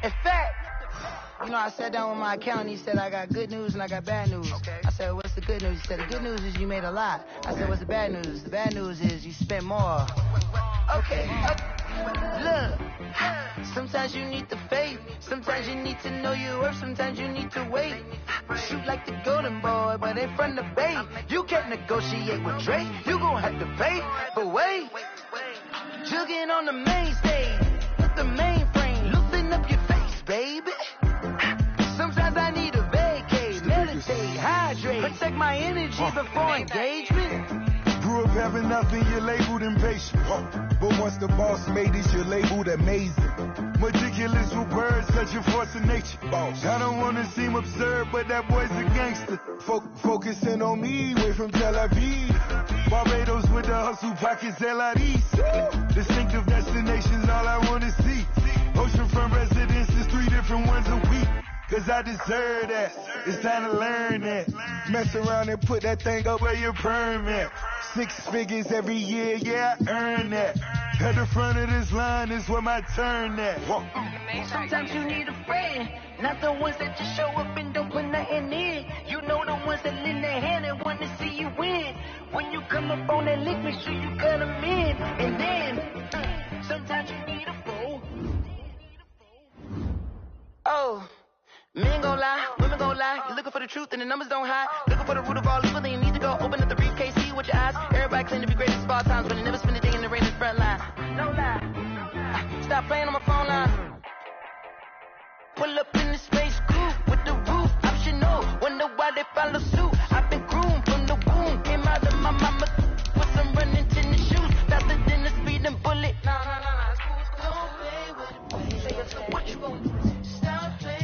In fact, you know, I sat down with my accountant. He said, I got good news and I got bad news. Okay. I said, what's the good news? He said, the good news is you made a lot. I said, what's the bad news? The bad news is you spent more. Okay. Look, sometimes you need the faith. Sometimes you need to know your worth. Sometimes you need to wait. Shoot like the golden boy, but in front of Bay. You can't negotiate with Drake. You gon' have to pay. But wait, jugging on the main stage with the mainframe. Loosen up your face, baby. Sometimes I need a vacate, meditate, hydrate, protect my energy before engagement. Grew up having nothing, you're labeled impatient. But once the boss made it, you're labeled amazing. Meticulous with words, such a force of nature. I don't want to seem absurd, but that boy's a gangster. Focusing on me, way from Tel Aviv. Barbados with the hustle pockets, LIDs. Distinctive destinations, all I want to see. Oceanfront residences, 3 different ones a week. Cause I deserve that. It's time to learn that. Mess around and put that thing up where your permit. 6 figures every year, yeah, I earn that. At the front of this line is where my turn at. Sometimes you need a friend, not the ones that just show up and don't put nothing in. You know the ones that lend their hand and want to see you win. When you come up on that lick, make sure you cut them in. And then, sometimes you need a fool. Oh. Men gon' lie, women gon' lie. You're looking for the truth and the numbers don't hide. Looking for the root of all evil, then you need to go open up the briefcase, see with your eyes. Everybody claim to be great at small times, but they never spend a day in the rain in the front line. No lie. Stop playing on my phone line. Pull up in the space coupe with the roof optional. Wonder why they follow suit. I've been groomed from the womb. Came out of my mama with some running tennis shoes. Faster than a speeding bullet. No. Don't play with it. What you gonna do? Stop playing.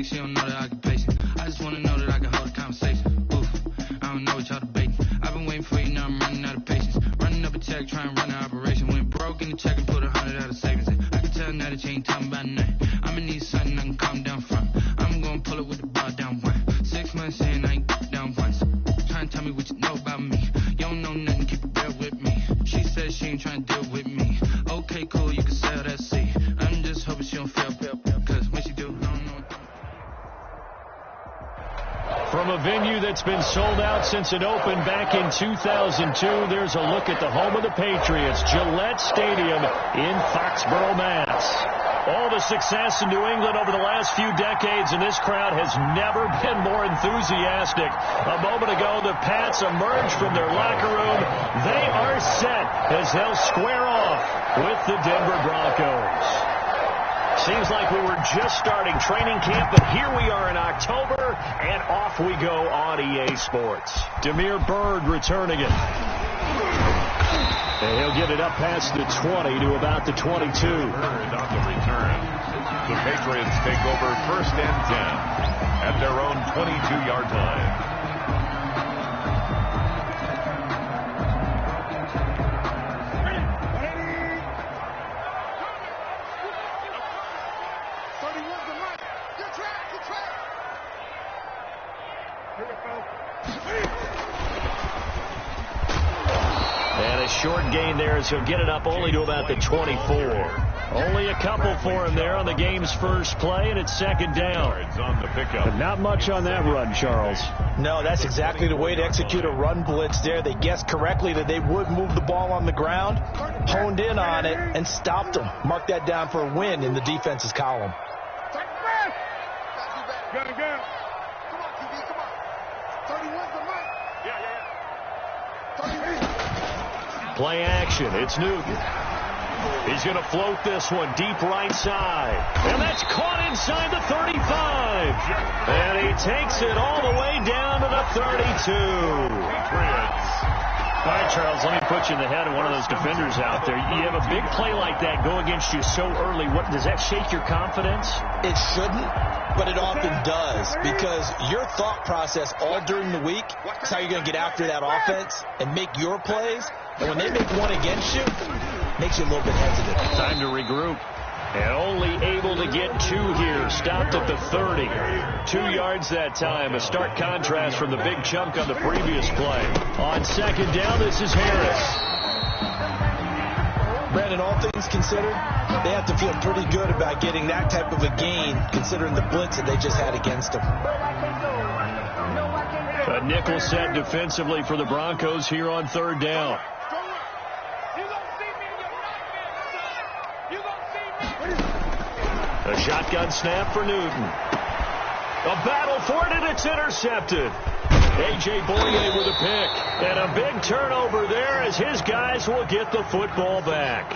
She don't know the occupation. I just wanna know that I can hold a conversation. Oof, I don't know what y'all debating. I've been waiting for you, now I'm running out of patience. Running up a check, trying to run an operation. Went broke in the check and put 100 out of savings. I can tell now that you ain't talking about nothing. I'ma need something I can calm down from. I'm gonna pull it with the bar down one. 6 months in, I ain't down once. Trying to tell me what you know about me. You don't know nothing, keep it real with me. She said she ain't trying to deal with me. Okay, cool, you can sell that seat. I'm just hoping she don't fail. Cause when she do, I don't know. From a venue that's been sold out since it opened back in 2002, there's a look at the home of the Patriots, Gillette Stadium in Foxborough, Mass. All the success in New England over the last few decades, and this crowd has never been more enthusiastic. A moment ago, the Pats emerged from their locker room. They are set as they'll square off with the Denver Broncos. Seems like we were just starting training camp, but here we are in October, and off we go on EA Sports. Demir Bird returning it. And he'll get it up past the 20 to about the 22. Bird on the return. The Patriots take over 1st and 10 at their own 22-yard line. And a short gain there as he'll get it up only to about the 24. Only a couple for him there on the game's first play, and it's 2nd down. On the pickup. But not much on that run, Charles. No, that's exactly the way to execute a run blitz there. They guessed correctly that they would move the ball on the ground, honed in on it, and stopped them. Mark that down for a win in the defense's column. Play action. It's Newton. He's going to float this one deep right side. And that's caught inside the 35. And he takes it all the way down to the 32. Patriots All right, Charles, let me put you in the head of one of those defenders out there. You have a big play like that go against you so early. What does that shake your confidence? It shouldn't, but it often does, because your thought process all during the week is how you're going to get after that offense and make your plays. And when they make one against you, it makes you a little bit hesitant. Time to regroup. And only able to get 2 here. Stopped at the 30. 2 yards that time. A stark contrast from the big chunk on the previous play. On second down, this is Harris. Brandon, all things considered, they have to feel pretty good about getting that type of a gain, considering the blitz that they just had against them. A nickel set defensively for the Broncos here on third down. A shotgun snap for Newton. A battle for it, and it's intercepted. A.J. Boye with a pick. And a big turnover there as his guys will get the football back.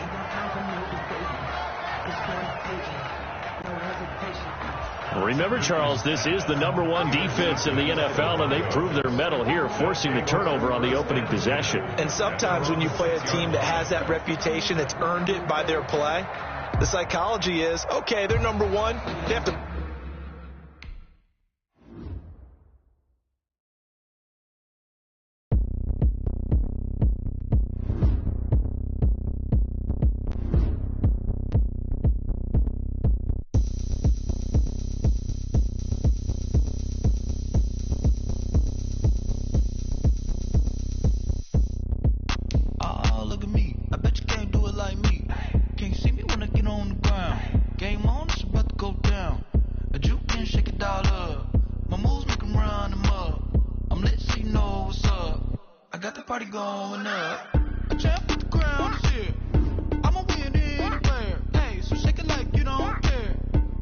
Remember, Charles, this is the #1 defense in the NFL, and they prove their mettle here, forcing the turnover on the opening possession. And sometimes when you play a team that has that reputation, that's earned it by their play, the psychology is, okay, they're #1. They have to. Look at me. I bet you can't do it like me. Can't see me when I get on the ground. Game on, it's about to go down. A juke and shake it all up. My moves make them run them up. I'm lit so you know what's up. I got the party going up. A champ with the crown is here. I'm a win anywhere. Hey, so shake it like you don't care.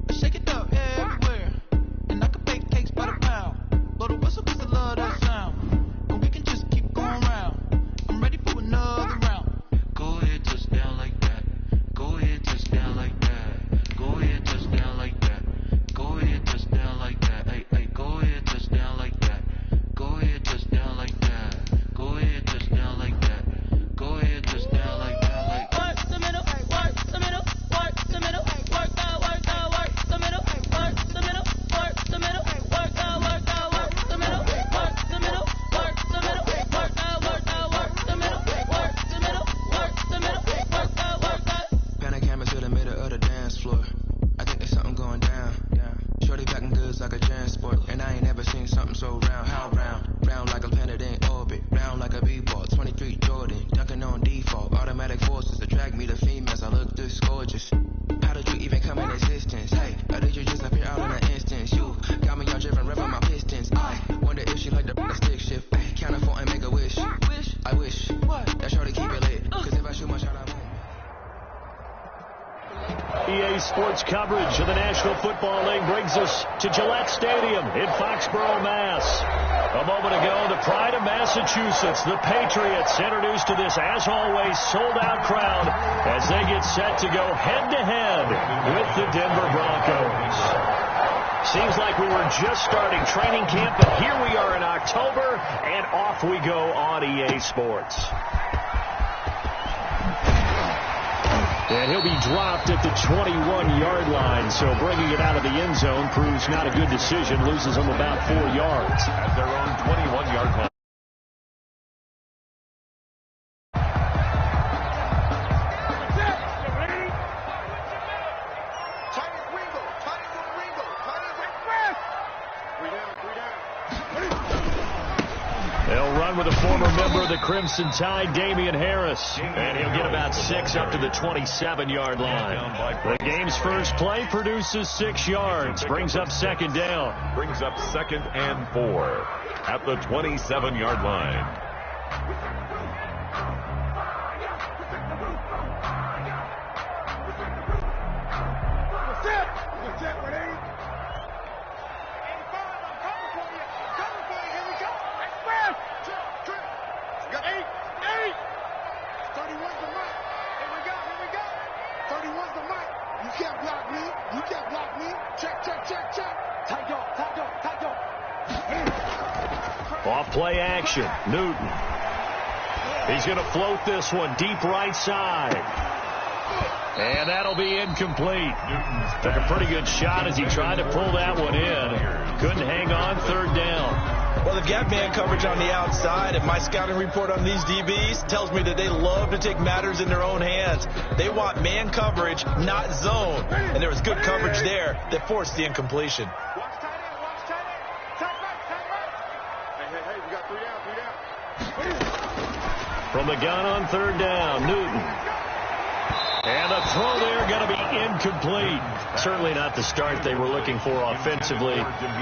I shake it up everywhere. And I can bake cakes by the pound. Blow the whistle cause I love that sound. And we can just keep going round. I'm ready for another round. Go ahead, touchdown like that. Go ahead, touchdown like that. Go ahead, touchdown like that. Go ahead, touchdown like that. Hey, hey, go ahead, touchdown like that. Go ahead, touchdown like that. Go ahead, touchdown like that. Go ahead, touchdown like that. Like work the middle, work the middle, work the middle, work out, work the middle, work the middle, work the middle, work out, work the middle, work the middle, work the middle, work out, work the middle, work the middle, work the middle, work out, work out. Panic camera to the middle of the dance floor. I think there's something going down. Shorty packing goods like a transport, and I ain't never seen something so round. How round? Round like a planet in orbit, round like a b-ball. 23 Jordan, dunking on default. Automatic forces attract me to females. I look this gorgeous. How did you even come in existence? Hey, or did you just appear out in an instance? You got me all driven, revving my pistons. I wonder if she like the stick shift. Hey, count it 4 and make a wish. I wish that shorty keep it lit, cause if I shoot my shot, I win. EA Sports coverage of the National Football League brings us to Gillette Stadium in Foxborough, Mass. A moment ago, the pride of Massachusetts, the Patriots, introduced to this, as always, sold-out crowd as they get set to go head-to-head with the Denver Broncos. Seems like we were just starting training camp, but here we are in October, and off we go on EA Sports. And he'll be dropped at the 21-yard line, so bringing it out of the end zone proves not a good decision, loses him about 4 yards. At their own 21-yard line. They'll run with a former member of the Crimson Tide, Damian Harris. And he'll get about 6 up to the 27-yard line. The game's first play produces 6 yards. Brings up second down. Brings up 2nd and 4 at the 27-yard line. Off play action. Newton. He's going to float this one deep right side. And that'll be incomplete. Took a pretty good shot as he tried to pull that one in. Couldn't hang on, third down. Well, they've got man coverage on the outside, and my scouting report on these DBs tells me that they love to take matters in their own hands. They want man coverage, not zone. And there was good coverage there that forced the incompletion. From the gun on third down, Newton. And the throw there going to be incomplete. Certainly not the start they were looking for offensively,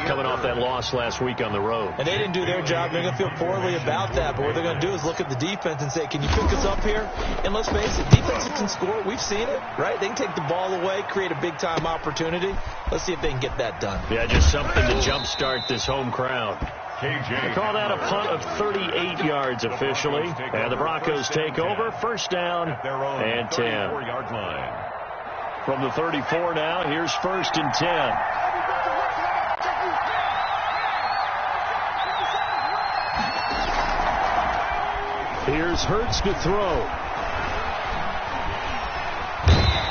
coming off that loss last week on the road. And they didn't do their job. They're going to feel poorly about that. But what they're going to do is look at the defense and say, can you pick us up here? And let's face it, defenses can score. We've seen it, right? They can take the ball away, create a big-time opportunity. Let's see if they can get that done. Yeah, just something to jumpstart this home crowd. They call that a punt of 38 yards officially. And the Broncos take over. First down and 10. From the 34 now, here's first and 10. Here's Hurts to throw.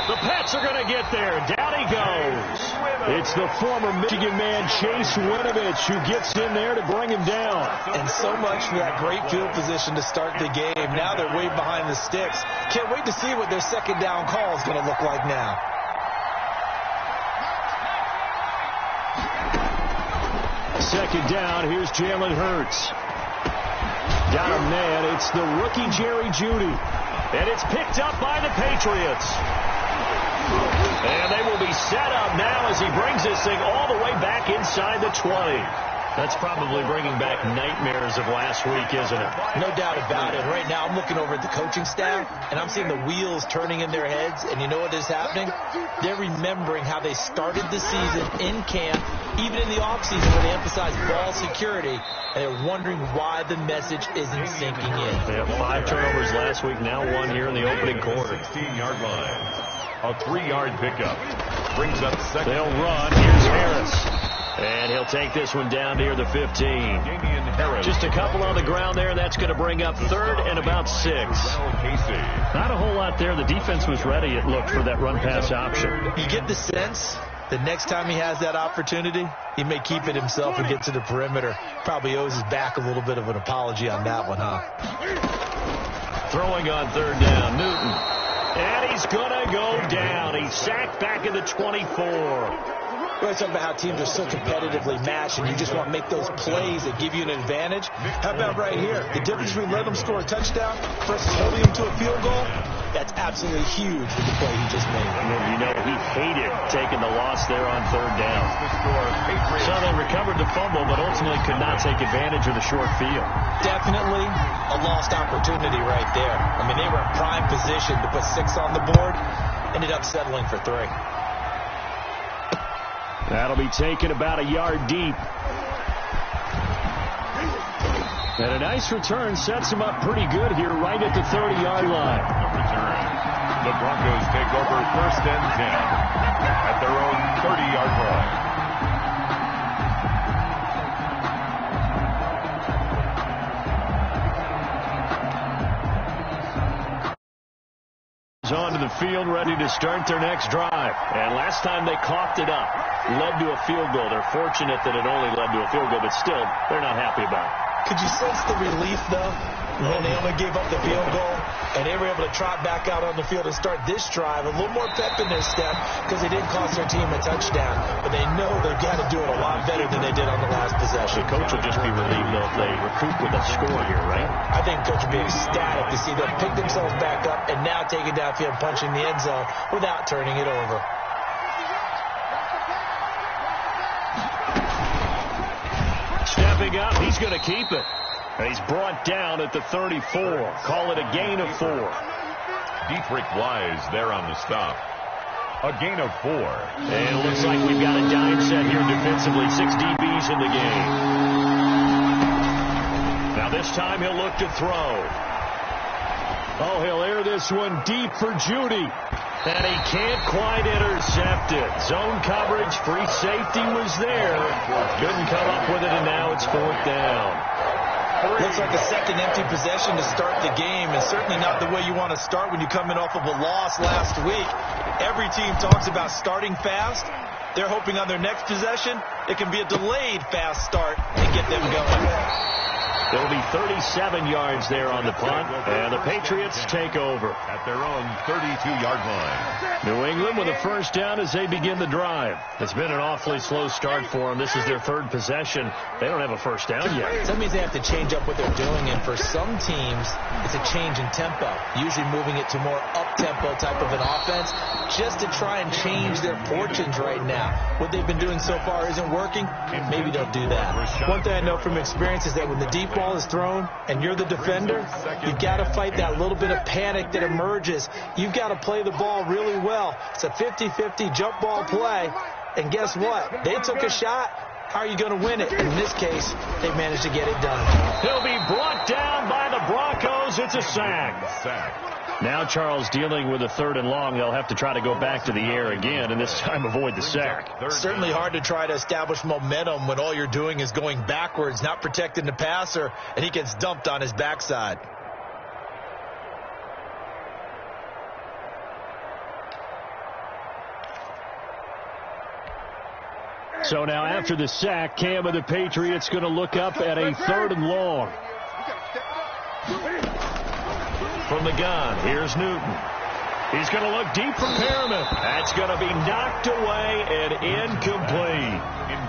The Pats are going to get there. Down he goes. It's the former Michigan man, Chase Winovich, who gets in there to bring him down. And so much for that great field position to start the game. Now they're way behind the sticks. Can't wait to see what their second down call is going to look like now. Second down, here's Jalen Hurts. Got a man, it's the rookie Jerry Jeudy. And it's picked up by the Patriots. And they will be set up now as he brings this thing all the way back inside the 20. That's probably bringing back nightmares of last week, isn't it? No doubt about it. Right now I'm looking over at the coaching staff, and I'm seeing the wheels turning in their heads. And you know what is happening? They're remembering how they started the season in camp, even in the offseason where they emphasized ball security, and they're wondering why the message isn't sinking in. They have 5 turnovers last week, now 1 here in the opening quarter. 16-yard line. A 3-yard pickup. Brings up second. They'll run. Here's Harris. And he'll take this one down near the 15. Just a couple on the ground there. That's going to bring up third and about 6. Not a whole lot there. The defense was ready, it looked, for that run-pass option. You get the sense the next time he has that opportunity, he may keep it himself and get to the perimeter. Probably owes his back a little bit of an apology on that one, huh? Throwing on third down, Newton. And he's going to go down. He's sacked back in the 24. We're talking about how teams are so competitively matched, and you just want to make those plays that give you an advantage. How about right here? The difference between letting them score a touchdown versus holding them to a field goal, that's absolutely huge with the play he just made. And you know, he hated taking the loss there on third down. So they recovered the fumble, but ultimately could not take advantage of the short field. Definitely a lost opportunity right there. I mean, they were in prime position to put 6 on the board, ended up settling for 3. That'll be taken about a yard deep. And a nice return sets him up pretty good here right at the 30-yard line. The Broncos take over first and 10 at their own 30-yard line. Onto the field, ready to start their next drive. And last time they coughed it up, led to a field goal. They're fortunate that it only led to a field goal, but still, they're not happy about it. Could you sense the relief, though, when they only gave up the field goal and they were able to trot back out on the field and start this drive? A little more pep in their step because they didn't cost their team a touchdown, but they know they've got to do it a lot better than they did on the last possession. The coach will just be relieved, though, if they recoup with a score here, right? I think coach will be ecstatic to see them pick themselves back up and now take it downfield, punching the end zone without turning it over. Stepping up, he's going to keep it. And he's brought down at the 34. Call it a gain of 4. Dietrich Wise there on the stop. A gain of 4. And it looks like we've got a dime set here defensively. 6 DBs in the game. Now this time he'll look to throw. Oh, he'll air this one deep for Jeudy. And he can't quite intercept it. Zone coverage, free safety was there. Couldn't come up with it, and now it's 4th down. Looks like a second empty possession to start the game, and certainly not the way you want to start when you come in off of a loss last week. Every team talks about starting fast. They're hoping on their next possession, it can be a delayed fast start and get them going. It'll be 37 yards there on the punt, and the Patriots take over at their own 32-yard line. New England with a first down as they begin the drive. It's been an awfully slow start for them. This is their third possession. They don't have a first down yet. That means they have to change up what they're doing, and for some teams, it's a change in tempo, usually moving it to more up-tempo type of an offense, just to try and change their fortunes right now. What they've been doing so far isn't working. Maybe they'll do that. One thing I know from experience is that when the deep ball is thrown and you're the defender, you've got to fight that little bit of panic that emerges. You've got to play the ball really well. It's a 50-50 jump ball play, and guess what? They took a shot. How are you going to win it? In this case, they managed to get it done. He'll be brought down by the Broncos. It's a sack. Now Charles dealing with a 3rd and long. They'll have to try to go back to the air again, and this time avoid the sack. Certainly hard to try to establish momentum when all you're doing is going backwards, not protecting the passer, and he gets dumped on his backside. So now after the sack, Cam of the Patriots going to look up at a 3rd and long. From the gun, here's Newton. He's going to look deep for Perriman. That's going to be knocked away and incomplete.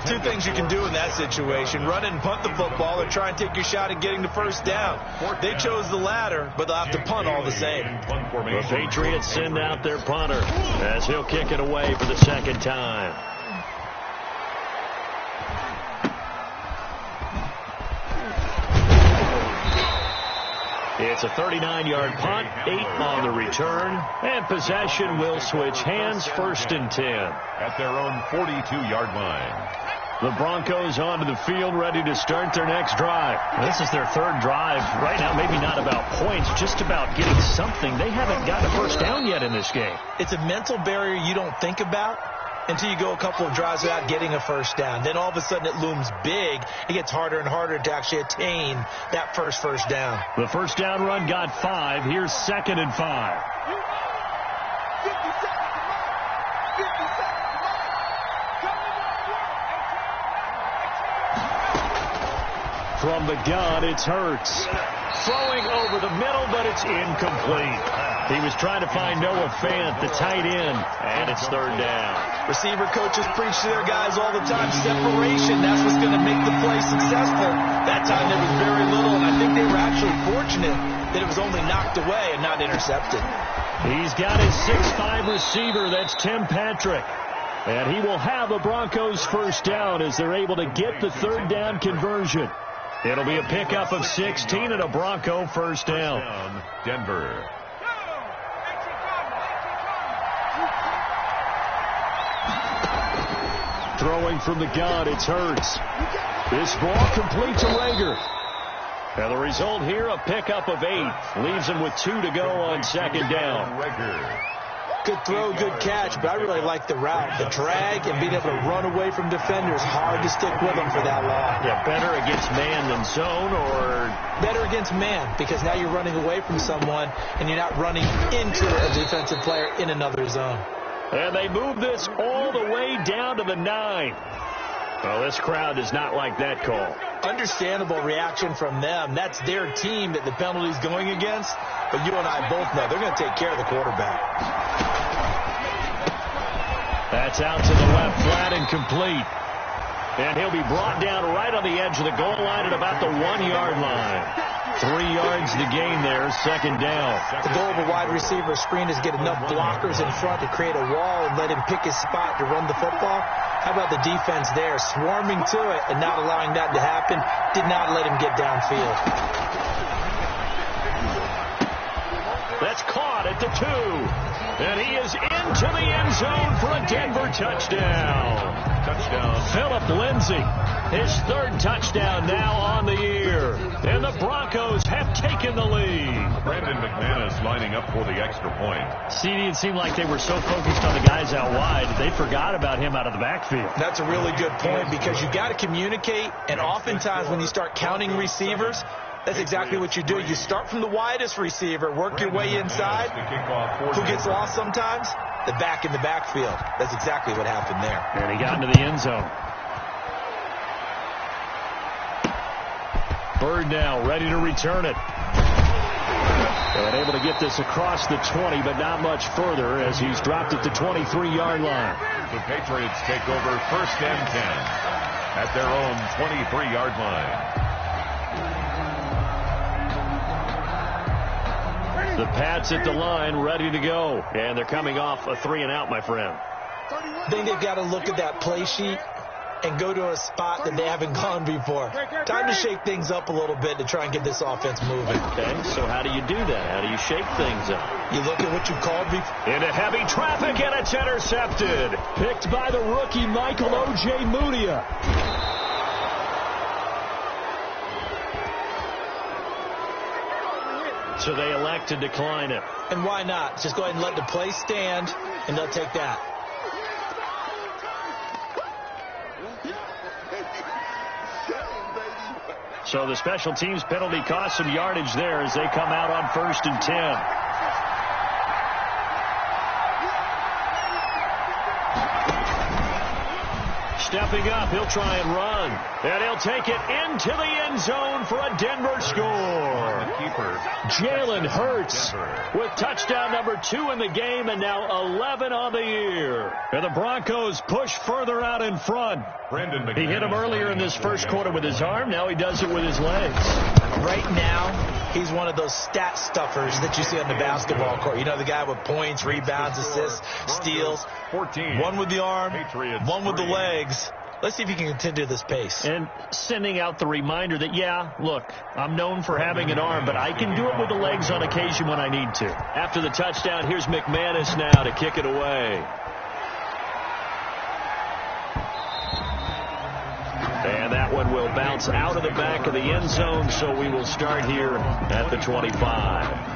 Two things you can do in that situation: run and punt the football, or try and take your shot at getting the first down. They chose the latter, but they'll have to punt all the same. The Patriots send out their punter as he'll kick it away for the second time. It's a 39-yard punt, 8 on the return, and possession will switch hands, 1st and 10. At their own 42-yard line. The Broncos onto the field, ready to start their next drive. This is their 3rd drive. Right now, maybe not about points, just about getting something. They haven't gotten a first down yet in this game. It's a mental barrier you don't think about until you go a couple of drives without getting a first down. Then all of a sudden it looms big. It gets harder and harder to actually attain that first down. The first down run got 5. Here's 2nd and 5. From the gun, it's Hurts. Throwing over the middle, but it's incomplete. He was trying to find Noah Fant, the tight end, and it's 3rd down. Receiver coaches preach to their guys all the time. Separation, that's what's going to make the play successful. That time there was very little, and I think they were actually fortunate that it was only knocked away and not intercepted. He's got his 6'5 receiver, that's Tim Patrick. And he will have the Broncos first down as they're able to get the 3rd down conversion. It'll be a pickup of 16 and a Bronco first down. Denver. Throwing from the gun, it's Hurts. This ball complete to Rager. And the result here, a pickup of 8. Leaves him with 2 to go on 2nd down. Good throw, good catch, but I really like the route. The drag and being able to run away from defenders. Hard to stick with them for that long. Yeah, better against man than zone, or? Better against man, because now you're running away from someone and you're not running into a defensive player in another zone. And they move this all the way down to the 9. Well, this crowd does not like that call. Understandable reaction from them. That's their team that the penalty's going against. But you and I both know they're going to take care of the quarterback. That's out to the left, flat and complete. And he'll be brought down right on the edge of the goal line at about the 1-yard line. 3 yards to gain there, 2nd down. The goal of a wide receiver screen is get enough blockers in front to create a wall and let him pick his spot to run the football. How about the defense there, swarming to it and not allowing that to happen? Did not let him get downfield. That's caught at the 2. And he is into the end zone for a Denver touchdown. Phillip Lindsay, his 3rd touchdown now on the year. And the Broncos have taken the lead. Brandon McManus Patriots lining up for the extra point. CD, it seemed like they were so focused on the guys out wide, they forgot about him out of the backfield. That's a really good point because you got to communicate, and oftentimes when you start counting receivers, that's exactly what you do. You start from the widest receiver, work your way inside. Who gets lost sometimes? The back in the backfield. That's exactly what happened there. And he got into the end zone. Bird now ready to return it. And able to get this across the 20, but not much further as he's dropped at the 23-yard line. The Patriots take over 1st and 10 at their own 23-yard line. The Pats at the line ready to go. And they're coming off a 3-and-out, my friend. I think they've got to look at that play sheet and go to a spot that they haven't gone before. Time to shake things up a little bit to try and get this offense moving. Okay, so how do you do that? How do you shake things up? You look at what you called before. Into heavy traffic, and it's intercepted. Picked by the rookie, Michael O.J. Mudia. So they elect to decline it. And why not? Just go ahead and let the play stand, and they'll take that. So the special teams penalty costs some yardage there as they come out on 1st and 10. Stepping up, he'll try and run. And he'll take it into the end zone for a Denver score. Jalen Hurts with touchdown number 2 in the game and now 11 on the year. And the Broncos push further out in front. He hit him earlier in this first quarter with his arm. Now he does it with his legs. Right now, he's one of those stat stuffers that you see on the basketball court. You know, the guy with points, rebounds, assists, steals. 14. One with the arm, one with the legs. Let's see if he can continue this pace. And sending out the reminder that, yeah, look, I'm known for having an arm, but I can do it with the legs on occasion when I need to. After the touchdown, here's McManus now to kick it away. And that one will bounce out of the back of the end zone, so we will start here at the 25.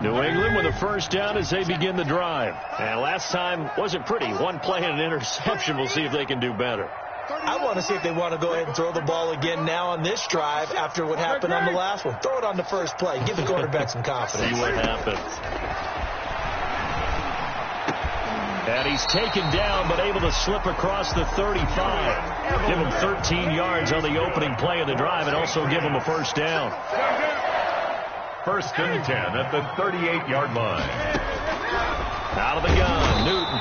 New England with a first down as they begin the drive. And last time wasn't pretty. One play and an interception. We'll see if they can do better. I want to see if they want to go ahead and throw the ball again now on this drive after what happened on the last one. Throw it on the first play. Give the quarterback some confidence. See what happens. And he's taken down but able to slip across the 35. Give him 13 yards on the opening play of the drive and also give him a first down. 1st and 10 at the 38-yard line. Out of the gun, Newton.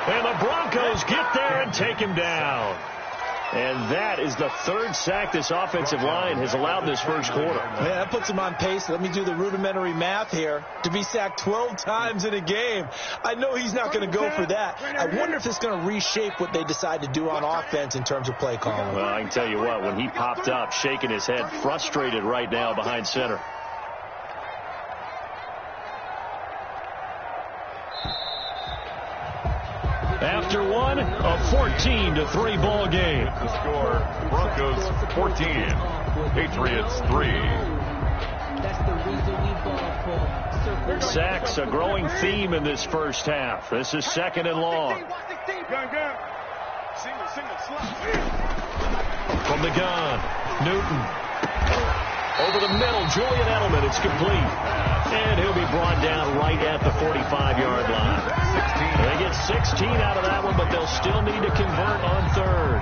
And the Broncos get there and take him down. And that is the 3rd sack this offensive line has allowed this first quarter. Yeah, that puts him on pace. Let me do the rudimentary math here. To be sacked 12 times in a game. I know he's not going to go for that. I wonder if it's going to reshape what they decide to do on offense in terms of play calling. Well, I can tell you what, when he popped up, shaking his head, frustrated right now behind center. After one, a 14-3 ball game. The score, Broncos 14, Patriots 3. Sacks, a growing theme in this first half. This is 2nd and long. From the gun, Newton. Over the middle, Julian Edelman. It's complete. And he'll be brought down right at the 45-yard line. They get 16 out of that one, but they'll still need to convert on 3rd.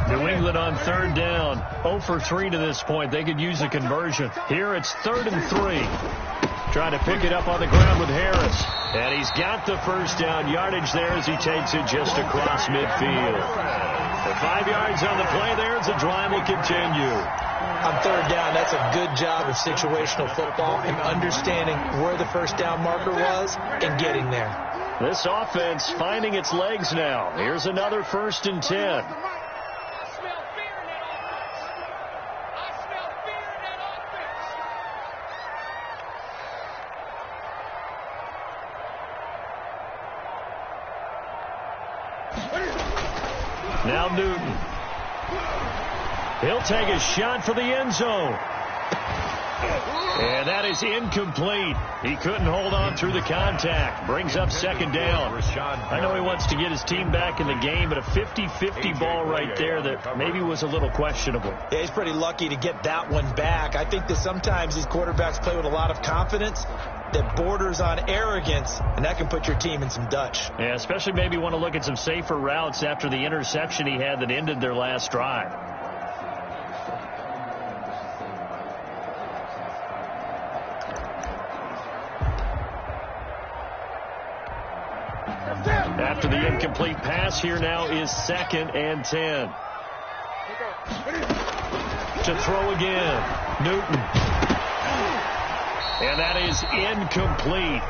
New England on 3rd down. 0 for 3 to this point. They could use a conversion. Here it's 3rd and 3. Trying to pick it up on the ground with Harris. And he's got the first down yardage there as he takes it just across midfield. For 5 yards on the play there as the drive will continue. On 3rd down, that's a good job of situational football and understanding where the first down marker was and getting there. This offense finding its legs now. Here's another 1st and 10. Now Newton. He'll take a shot for the end zone. And that is incomplete. He couldn't hold on through the contact. Brings up second down. I know he wants to get his team back in the game, but a 50-50 ball right there that maybe was a little questionable. Yeah, he's pretty lucky to get that one back. I think that sometimes these quarterbacks play with a lot of confidence that borders on arrogance, and that can put your team in some Dutch. Yeah, especially maybe want to look at some safer routes after the interception he had that ended their last drive. After the incomplete pass, here now is 2nd and 10. To throw again, Newton. And that is incomplete.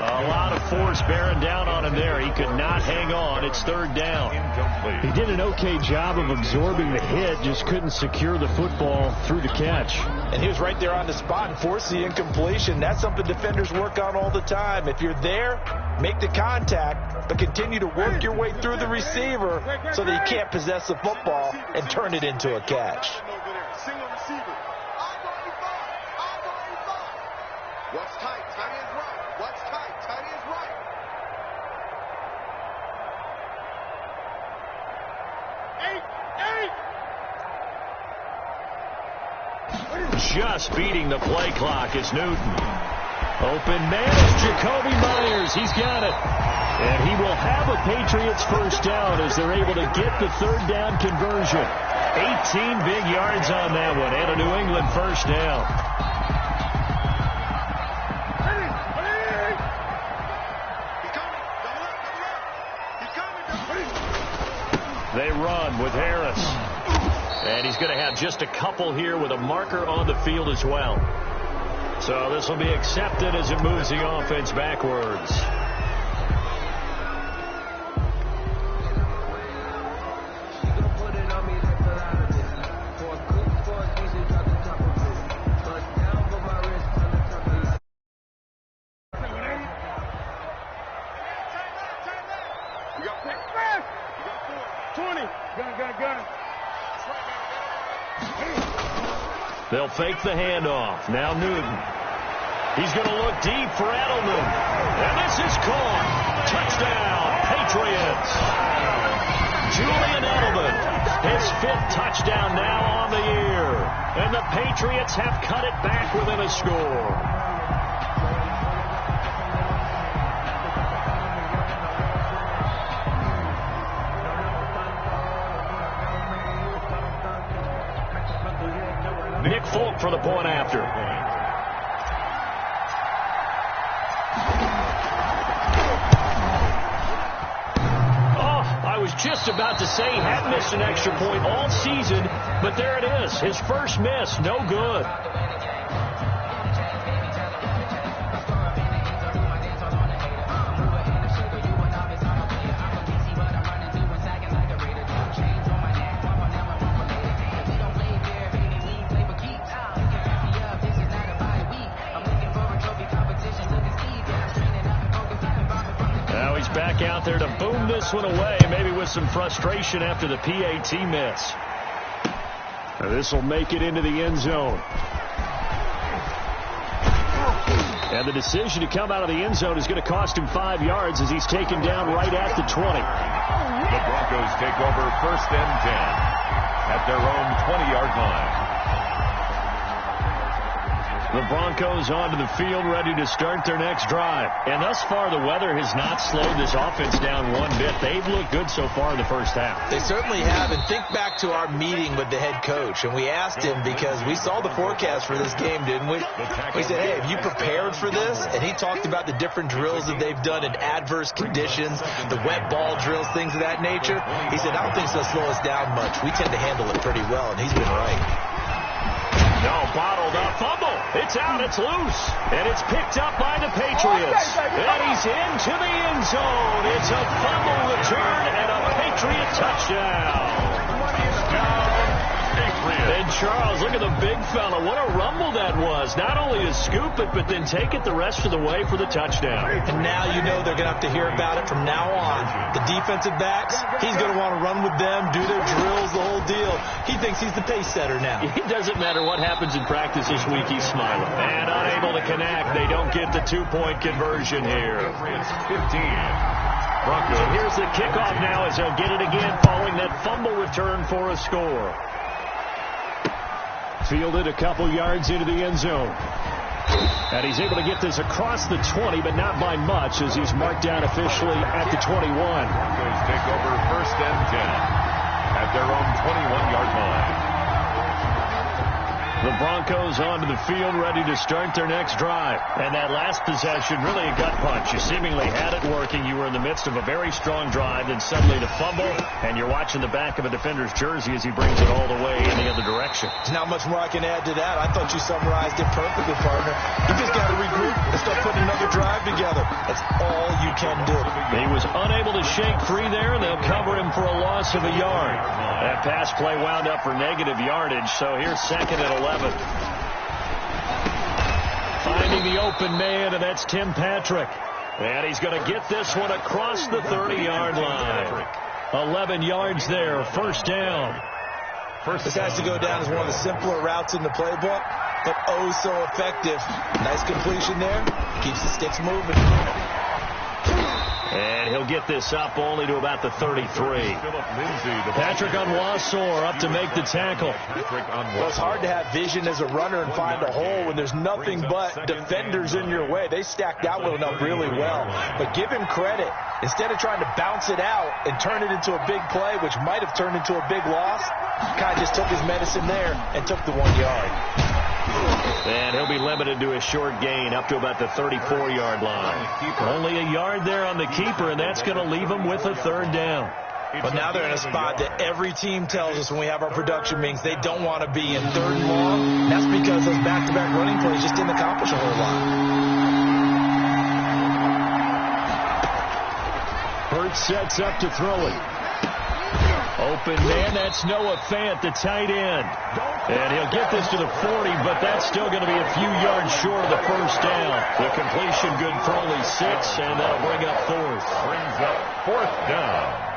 A lot of force bearing down on him there. He could not hang on. It's 3rd down. Incomplete. He did an okay job of absorbing the hit, just couldn't secure the football through the catch. And he was right there on the spot and forced the incompletion. That's something defenders work on all the time. If you're there, make the contact, but continue to work your way through the receiver so that he can't possess the football and turn it into a catch. What's tight? Tight ends right. What's tight? Tight ends right. Just beating the play clock is Newton. Open man is Jacoby Myers. He's got it. And he will have a Patriots first down as they're able to get the 3rd down conversion. 18 big yards on that one and a New England first down. They run with Harris. And he's going to have just a couple here with a marker on the field as well. So this will be accepted as it moves the offense backwards. They'll fake the handoff. Now Newton. He's going to look deep for Edelman. And this is caught. Touchdown, Patriots. Julian Edelman, his 5th touchdown now on the year. And the Patriots have cut it back within a score. Nick Folk for the point after. Oh, I was just about to say he hadn't missed an extra point all season, but there it is. His first miss, no good. Back out there to boom this one away, maybe with some frustration after the PAT miss. This will make it into the end zone. And the decision to come out of the end zone is going to cost him 5 yards as he's taken down right at the 20. The Broncos take over 1st and 10 at their own 20-yard line. The Broncos onto the field, ready to start their next drive. And thus far, the weather has not slowed this offense down one bit. They've looked good so far in the first half. They certainly have. And think back to our meeting with the head coach. And we asked him, because we saw the forecast for this game, didn't we? We said, hey, have you prepared for this? And he talked about the different drills that they've done in adverse conditions, the wet ball drills, things of that nature. He said, I don't think it's going to slow us down much. We tend to handle it pretty well, and he's been right. No, bottled up fumble. It's out, it's loose, and it's picked up by the Patriots. And he's into the end zone. It's a fumble return and a Patriot touchdown. And Charles, look at the big fella. What a rumble that was. Not only to scoop it, but then take it the rest of the way for the touchdown. And now you know they're going to have to hear about it from now on. The defensive backs, he's going to want to run with them, do their drills, the whole deal. He thinks he's the pace setter now. It doesn't matter what happens in practice this week, he's smiling. And unable to connect. They don't get the two-point conversion here. It's 15. Broncos. So here's the kickoff now as they'll get it again following that fumble return for a score. Fielded a couple yards into the end zone. And he's able to get this across the 20, but not by much as he's marked down officially at the 21. Broncos take over 1st and 10 at their own 21-yard line. The Broncos onto the field, ready to start their next drive. And that last possession, really a gut punch. You seemingly had it working. You were in the midst of a very strong drive, then suddenly the fumble, and you're watching the back of a defender's jersey as he brings it all the way in the other direction. There's not much more I can add to that. I thought you summarized it perfectly, partner. You just got to regroup and start putting another drive together. That's all you can do. He was unable to shake free there, and they'll cover him for a loss of a yard. That pass play wound up for negative yardage, so here's 2nd and 11. Finding the open man, and that's Tim Patrick. And he's going to get this one across the 30-yard line. 11 yards there, 1st down. This has to go down as one of the simpler routes in the playbook, but oh so effective. Nice completion there. Keeps the sticks moving. And he'll get this up only to about the 33. Patrick Onwuasor up to make the tackle. Well, it's hard to have vision as a runner and find a hole when there's nothing but defenders in your way. They stacked that one up really well. But give him credit. Instead of trying to bounce it out and turn it into a big play, which might have turned into a big loss, kind of just took his medicine there and took the 1 yard. And he'll be limited to a short gain up to about the 34-yard line. Only a yard there on the keeper, and that's going to leave him with a 3rd down. But now they're in a spot that every team tells us when we have our production meetings they don't want to be in 3rd and long. That's because those back-to-back running plays just didn't accomplish a whole lot. Hurts sets up to throw it. Open man, that's Noah Fant, the tight end. And he'll get this to the 40, but that's still going to be a few yards short of the 1st down. The completion good for only 6, and that'll bring up 4th. Brings up 4th down.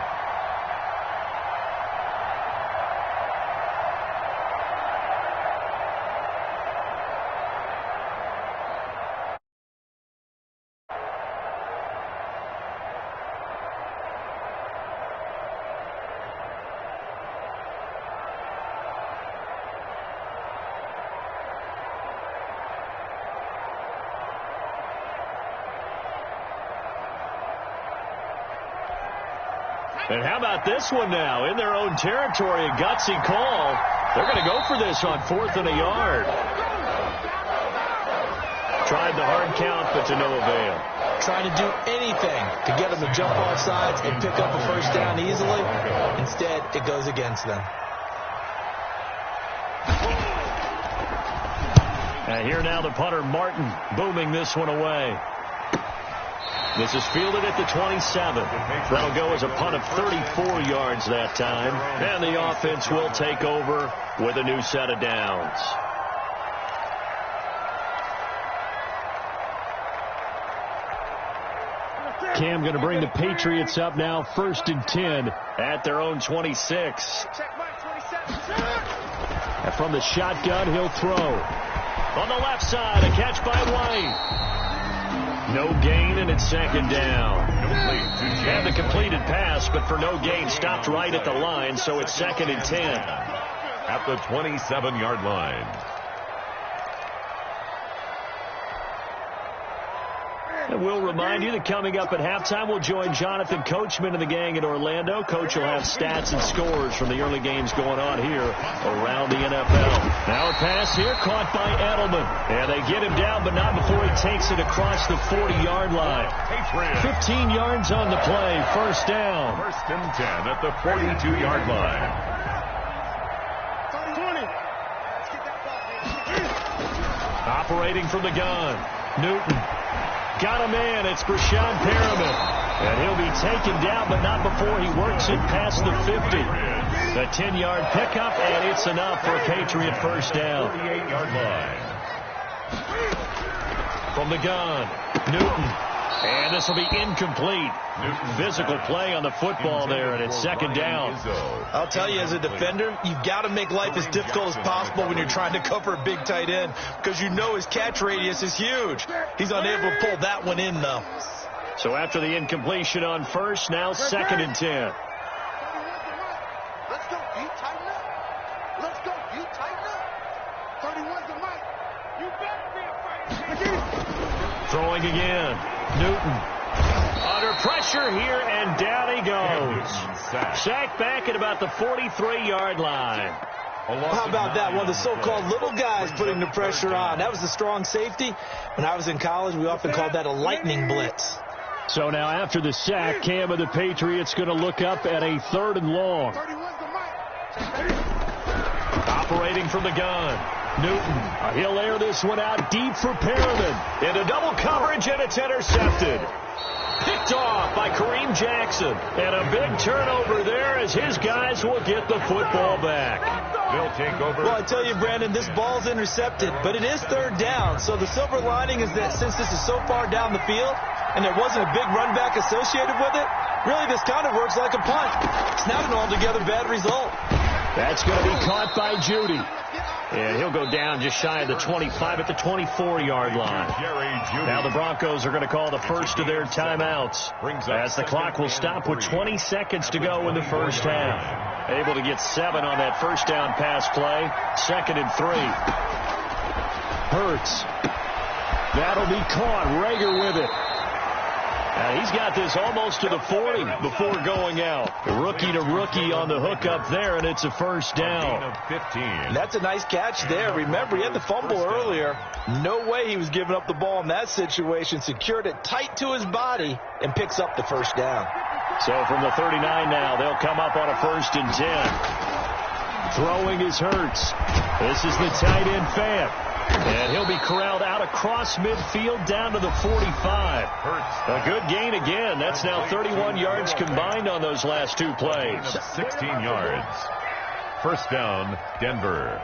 And how about this one now? In their own territory, a gutsy call. They're going to go for this on 4th and a yard. Tried the hard count, but to no avail. Trying to do anything to get them to jump off sides and pick up a 1st down easily. Instead, it goes against them. And here now the punter, Martin, booming this one away. This is fielded at the 27. That'll go as a punt of 34 yards that time. And the offense will take over with a new set of downs. Cam going to bring the Patriots up now, 1st and 10 at their own 26. And from the shotgun, he'll throw. On the left side, a catch by White. No gain, and it's 2nd down. And the completed pass, but for no gain, stopped right at the line, so it's 2nd and 10. At the 27-yard line. And we'll remind you that coming up at halftime, we'll join Jonathan Coachman and the gang in Orlando. Coach will have stats and scores from the early games going on here around the NFL. Now a pass here caught by Edelman. And they get him down, but not before he takes it across the 40-yard line. 15 yards on the play, 1st down. 1st and 10 at the 42-yard line. Operating from the gun, Newton. Got a man. It's Brashad Perriman. And he'll be taken down, but not before he works it past the 50. A 10-yard pickup, and it's enough for a Patriot first down. 38-yard line. From the gun, Newton. And this will be incomplete. Physical play on the football there, and it's second down. I'll tell you, as a defender, you've got to make life as difficult as possible when you're trying to cover a big tight end, because you know his catch radius is huge. He's unable to pull that one in, though. So after the incompletion on first, now second and 10. Let's go, you tighten up. Let's go, you tighten up. 31's the mic. You better be afraid. Throwing again. Newton. Under pressure here, and down he goes. Sacked back at about the 43-yard line. How about that? One of the so-called little guys putting the pressure on. That was the strong safety. When I was in college, we often called that a lightning blitz. So now after the sack, Cam of the Patriots going to look up at a 3rd and long. Operating from the gun. Newton, he'll air this one out deep for Perriman. Into double coverage, and it's intercepted. Picked off by Kareem Jackson. And a big turnover there as his guys will get the football back. They'll take over. Well, I tell you, Brandon, this ball's intercepted, but it is 3rd down. So the silver lining is that since this is so far down the field and there wasn't a big run back associated with it, really this kind of works like a punt. It's not an altogether bad result. That's going to be caught by Judy. And he'll go down just shy of the 25 at the 24-yard line. Now the Broncos are going to call the first of their timeouts as the clock will stop with 20 seconds to go in the first half. Able to get 7 on that first down pass play. 2nd and 3. Hurts. That'll be caught. Rager with it. He's got this almost to the 40 before going out. Rookie to rookie on the hook up there, and it's a first down. 15. That's a nice catch there. Remember, he had the fumble earlier. No way he was giving up the ball in that situation. Secured it tight to his body and picks up the first down. So from the 39 now, they'll come up on a 1st and 10. Throwing is Hurts. This is the tight end Fant. And he'll be corralled out across midfield down to the 45. A good gain again. That's now 31 yards combined on those last 2 plays. 16 yards. First down, Denver.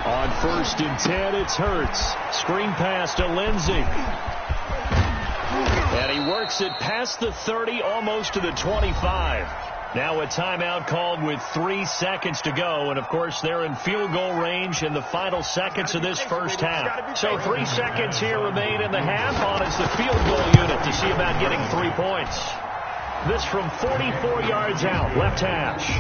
On 1st and 10, it's Hurts. Screen pass to Lindsey. And he works it past the 30, almost to the 25. Now a timeout called with 3 seconds to go. And, of course, they're in field goal range in the final seconds of this first half. So 3 seconds here remain in the half on as the field goal unit to see about getting 3 points. This from 44 yards out, left hash.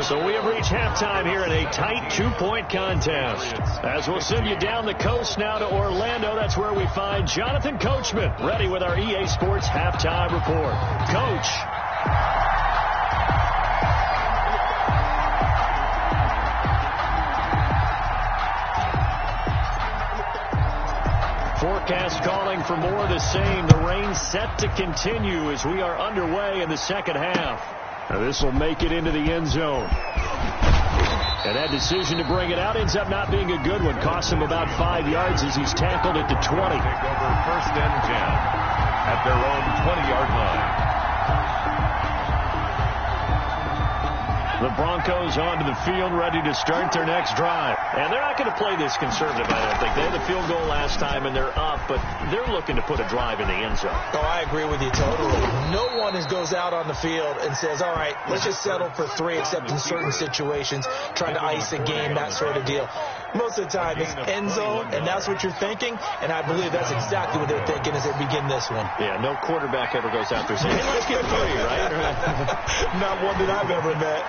So we have reached halftime here in a tight 2-point contest. As we'll send you down the coast now to Orlando, that's where we find Jonathan Coachman, ready with our EA Sports Halftime Report. Coach. Forecast calling for more of the same. The rain set to continue as we are underway in the second half. Now this will make it into the end zone. And that decision to bring it out ends up not being a good one. Costs him about 5 yards as he's tackled at the 20. Take over 1st and 10 at their own 20-yard line. The Broncos onto the field, ready to start their next drive. And they're not going to play this conservative, I don't think. They had the field goal last time, and they're up, but they're looking to put a drive in the end zone. Oh, I agree with you totally. No one goes out on the field and says, all right, let's just settle for 3, except in certain situations, trying to ice a game, that sort of deal. Most of the time, it's end zone, and that's what you're thinking, and I believe that's exactly what they're thinking as they begin this one. Yeah, no quarterback ever goes out there saying, hey, let's get 3, right? Not one that I've ever met.